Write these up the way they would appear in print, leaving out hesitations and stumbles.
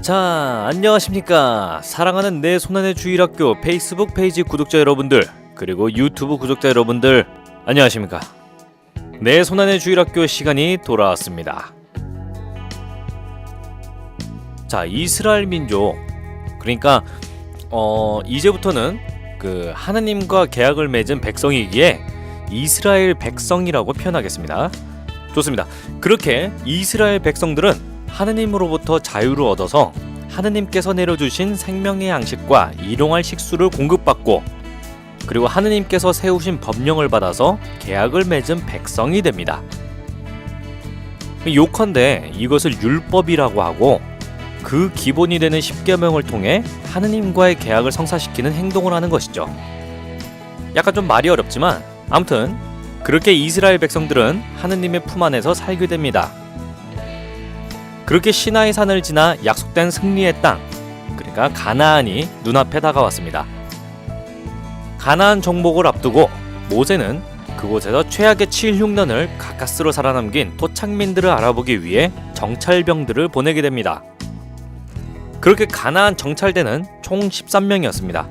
자, 안녕하십니까. 사랑하는 내 손안의 주일학교 페이스북 페이지 구독자 여러분들, 그리고 유튜브 구독자 여러분들, 안녕하십니까. 내 손안의 주일학교 시간이 돌아왔습니다. 자, 이스라엘 민족, 그러니까 이제부터는 그 하느님과 계약을 맺은 백성이기에 이스라엘 백성이라고 표현하겠습니다. 좋습니다. 그렇게 이스라엘 백성들은 하느님으로부터 자유를 얻어서 하느님께서 내려주신 생명의 양식과 일용할 식수를 공급받고, 그리고 하느님께서 세우신 법령을 받아서 계약을 맺은 백성이 됩니다. 요컨대 이것을 율법이라고 하고, 그 기본이 되는 십계명을 통해 하느님과의 계약을 성사시키는 행동을 하는 것이죠. 약간 좀 말이 어렵지만 아무튼 그렇게 이스라엘 백성들은 하느님의 품 안에서 살게 됩니다. 그렇게 시나이 산을 지나 약속된 승리의 땅, 그러니까 가나안이 눈앞에 다가왔습니다. 가나안 정복을 앞두고 모세는 그곳에서 최악의 7흉년을 가까스로 살아남긴 토착민들을 알아보기 위해 정찰병들을 보내게 됩니다. 그렇게 가나안 정찰대는 총 13명이었습니다.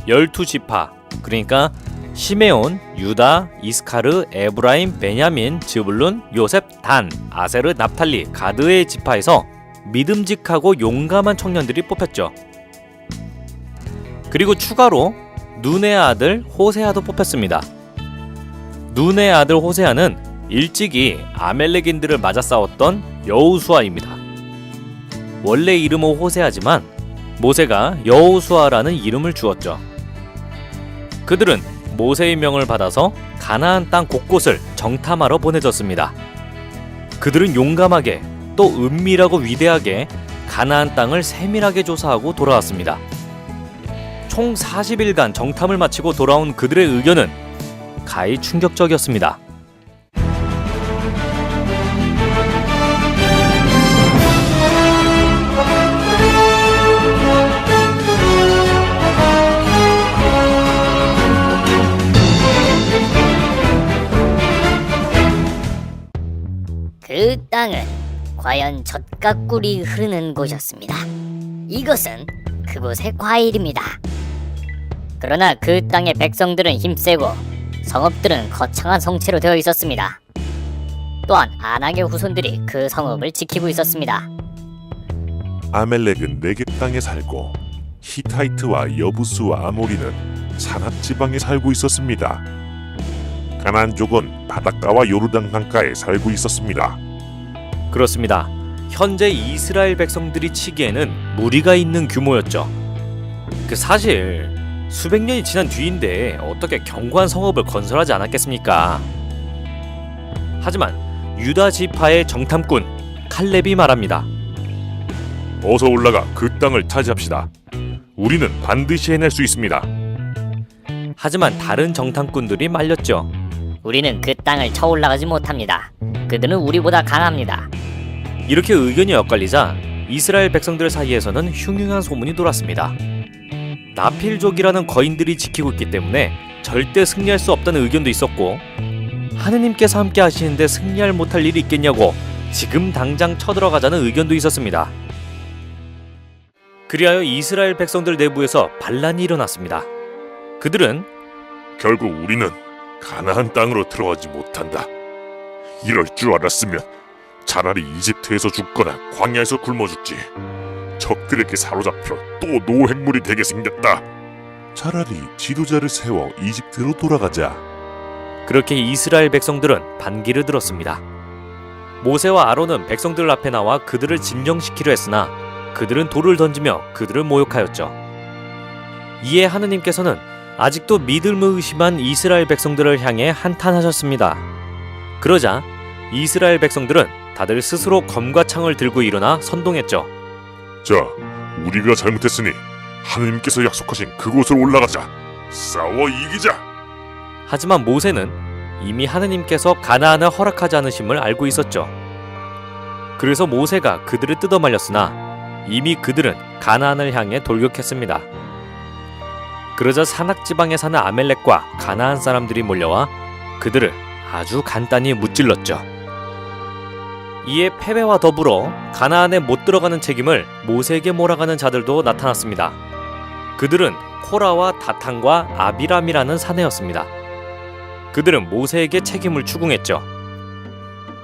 12지파, 그러니까 시메온, 유다, 이스카르, 에브라임, 베냐민, 즈불룬, 요셉, 단, 아세르, 납탈리, 가드의 지파에서 믿음직하고 용감한 청년들이 뽑혔죠. 그리고 추가로 눈의 아들 호세아도 뽑혔습니다. 눈의 아들 호세아는 일찍이 아멜렉인들을 맞아 싸웠던 여호수아입니다. 원래 이름은 호세아지만 모세가 여호수아라는 이름을 주었죠. 그들은 모세의 명을 받아서 가나안 땅 곳곳을 정탐하러 보내졌습니다. 그들은 용감하게 또 은밀하고 위대하게 가나안 땅을 세밀하게 조사하고 돌아왔습니다. 총 40일간 정탐을 마치고 돌아온 그들의 의견은 가히 충격적이었습니다. 그 땅은 과연 젖과 꿀이 흐르는 곳이었습니다. 이것은 그곳의 과일입니다. 그러나 그 땅의 백성들은 힘세고 성읍들은 거창한 성체로 되어 있었습니다. 또한 아낙의 후손들이 그 성읍을 지키고 있었습니다. 아멜렉은 네겝 땅에 살고 히타이트와 여부스와 아모리는 산악지방에 살고 있었습니다. 가나안족은 바닷가와 요르단 강가에 살고 있었습니다. 그렇습니다. 현재 이스라엘 백성들이 치기에는 무리가 있는 규모였죠. 사실 수백 년이 지난 뒤인데 어떻게 견고한 성읍을 건설하지 않았겠습니까? 하지만 유다 지파의 정탐꾼 칼렙이 말합니다. 어서 올라가 그 땅을 차지합시다. 우리는 반드시 해낼 수 있습니다. 하지만 다른 정탐꾼들이 말렸죠. 우리는 그 땅을 쳐 올라가지 못합니다. 그들은 우리보다 강합니다. 이렇게 의견이 엇갈리자 이스라엘 백성들 사이에서는 흉흉한 소문이 돌았습니다. 나필족이라는 거인들이 지키고 있기 때문에 절대 승리할 수 없다는 의견도 있었고, 하느님께서 함께 하시는데 승리할 못할 일이 있겠냐고 지금 당장 쳐들어가자는 의견도 있었습니다. 그리하여 이스라엘 백성들 내부에서 반란이 일어났습니다. 그들은 결국 우리는 가나안 땅으로 들어가지 못한다. 이럴 줄 알았으면 차라리 이집트에서 죽거나 광야에서 굶어 죽지. 적들에게 사로잡혀 또 노획물이 되게 생겼다. 차라리 지도자를 세워 이집트로 돌아가자. 그렇게 이스라엘 백성들은 반기를 들었습니다. 모세와 아론은 백성들 앞에 나와 그들을 진정시키려 했으나 그들은 돌을 던지며 그들을 모욕하였죠. 이에 하느님께서는 아직도 믿음을 의심한 이스라엘 백성들을 향해 한탄하셨습니다. 그러자 이스라엘 백성들은 다들 스스로 검과 창을 들고 일어나 선동했죠. 자, 우리가 잘못했으니 하느님께서 약속하신 그곳으로 올라가자. 싸워 이기자. 하지만 모세는 이미 하느님께서 가나안을 허락하지 않으심을 알고 있었죠. 그래서 모세가 그들을 뜯어말렸으나 이미 그들은 가나안을 향해 돌격했습니다. 그러자 산악지방에 사는 아멜렉과 가나안 사람들이 몰려와 그들을 아주 간단히 무찔렀죠. 이에 패배와 더불어 가나안에 못 들어가는 책임을 모세에게 몰아가는 자들도 나타났습니다. 그들은 코라와 다탄과 아비람이라는 사내였습니다. 그들은 모세에게 책임을 추궁했죠.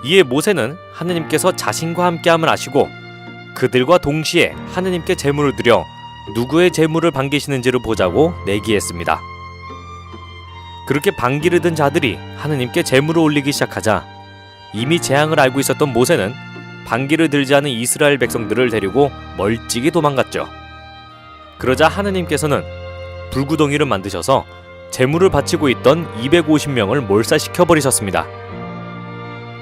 이에 모세는 하느님께서 자신과 함께함을 아시고 그들과 동시에 하느님께 제물을 드려 누구의 제물을 반기시는지를 보자고 내기했습니다. 그렇게 반기를 든 자들이 하느님께 제물을 올리기 시작하자 이미 재앙을 알고 있었던 모세는 반기를 들지 않은 이스라엘 백성들을 데리고 멀찍이 도망갔죠. 그러자 하느님께서는 불구덩이를 만드셔서 제물을 바치고 있던 250명을 몰살시켜 버리셨습니다.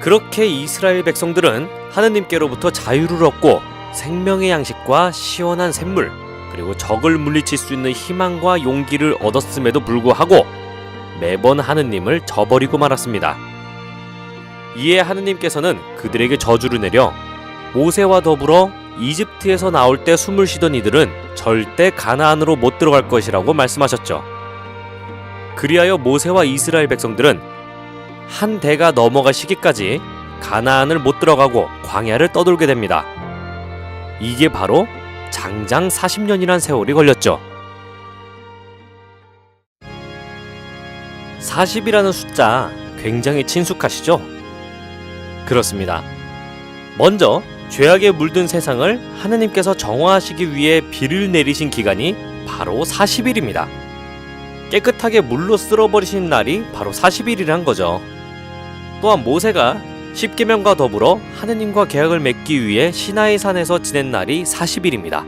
그렇게 이스라엘 백성들은 하느님께로부터 자유를 얻고 생명의 양식과 시원한 샘물, 그리고 적을 물리칠 수 있는 희망과 용기를 얻었음에도 불구하고 매번 하느님을 저버리고 말았습니다. 이에 하느님께서는 그들에게 저주를 내려 모세와 더불어 이집트에서 나올 때 숨을 쉬던 이들은 절대 가나안으로 못 들어갈 것이라고 말씀하셨죠. 그리하여 모세와 이스라엘 백성들은 한 대가 넘어갈 시기까지 가나안을 못 들어가고 광야를 떠돌게 됩니다. 이게 바로 장장 40년이란 세월이 걸렸죠. 40이라는 숫자 굉장히 친숙하시죠? 그렇습니다. 먼저 죄악에 물든 세상을 하느님께서 정화하시기 위해 비를 내리신 기간이 바로 40일입니다. 깨끗하게 물로 쓸어버리신 날이 바로 40일이란 거죠. 또한 모세가 십계명과 더불어 하느님과 계약을 맺기 위해 시나이 산에서 지낸 날이 40일입니다.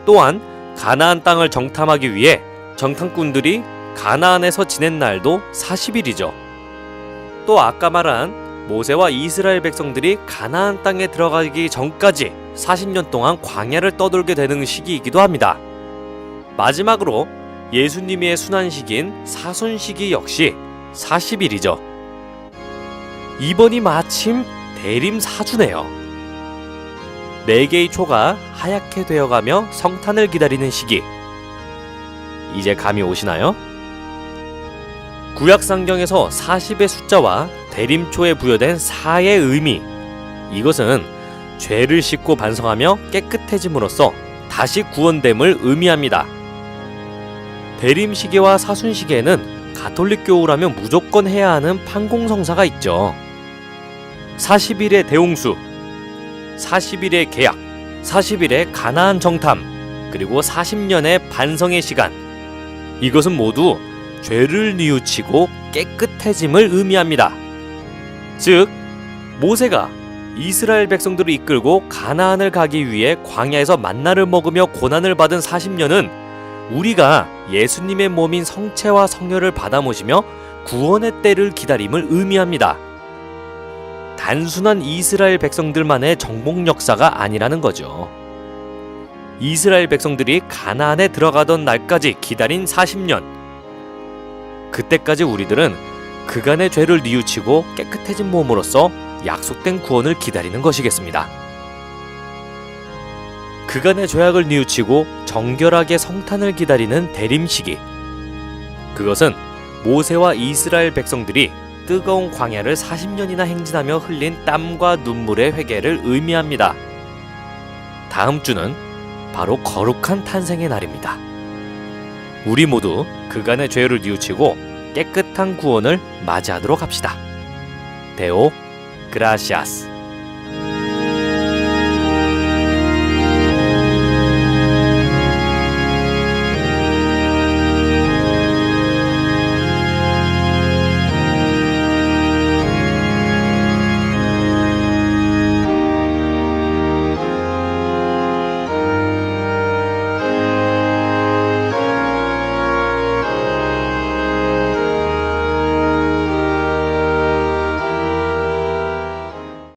또한 가나안 땅을 정탐하기 위해 정탐꾼들이 가나안에서 지낸 날도 40일이죠. 또 아까 말한 모세와 이스라엘 백성들이 가나안 땅에 들어가기 전까지 40년 동안 광야를 떠돌게 되는 시기이기도 합니다. 마지막으로 예수님의 순환시기인 사순시기 역시 40일이죠. 이번이 마침 대림 사주네요. 4개의 초가 하얗게 되어가며 성탄을 기다리는 시기. 이제 감이 오시나요? 구약성경에서 40의 숫자와 대림초에 부여된 4의 의미, 이것은 죄를 씻고 반성하며 깨끗해짐으로써 다시 구원됨을 의미합니다. 대림시계와 사순시계에는 가톨릭교우라면 무조건 해야 하는 판공성사가 있죠. 40일의 대홍수, 40일의 계약, 40일의 가나안 정탐, 그리고 40년의 반성의 시간. 이것은 모두 죄를 뉘우치고 깨끗해짐을 의미합니다. 즉, 모세가 이스라엘 백성들을 이끌고 가나안을 가기 위해 광야에서 만나를 먹으며 고난을 받은 40년은 우리가 예수님의 몸인 성체와 성혈을 받아 모시며 구원의 때를 기다림을 의미합니다. 단순한 이스라엘 백성들만의 정복 역사가 아니라는 거죠. 이스라엘 백성들이 가나안에 들어가던 날까지 기다린 40년. 그때까지 우리들은 그간의 죄를 뉘우치고 깨끗해진 몸으로써 약속된 구원을 기다리는 것이겠습니다. 그간의 죄악을 뉘우치고 정결하게 성탄을 기다리는 대림시기. 그것은 모세와 이스라엘 백성들이 뜨거운 광야를 40년이나 행진하며 흘린 땀과 눈물의 회개를 의미합니다. 다음 주는 바로 거룩한 탄생의 날입니다. 우리 모두 그간의 죄를 뉘우치고 깨끗한 구원을 맞이하도록 합시다. 데오 그라시아스.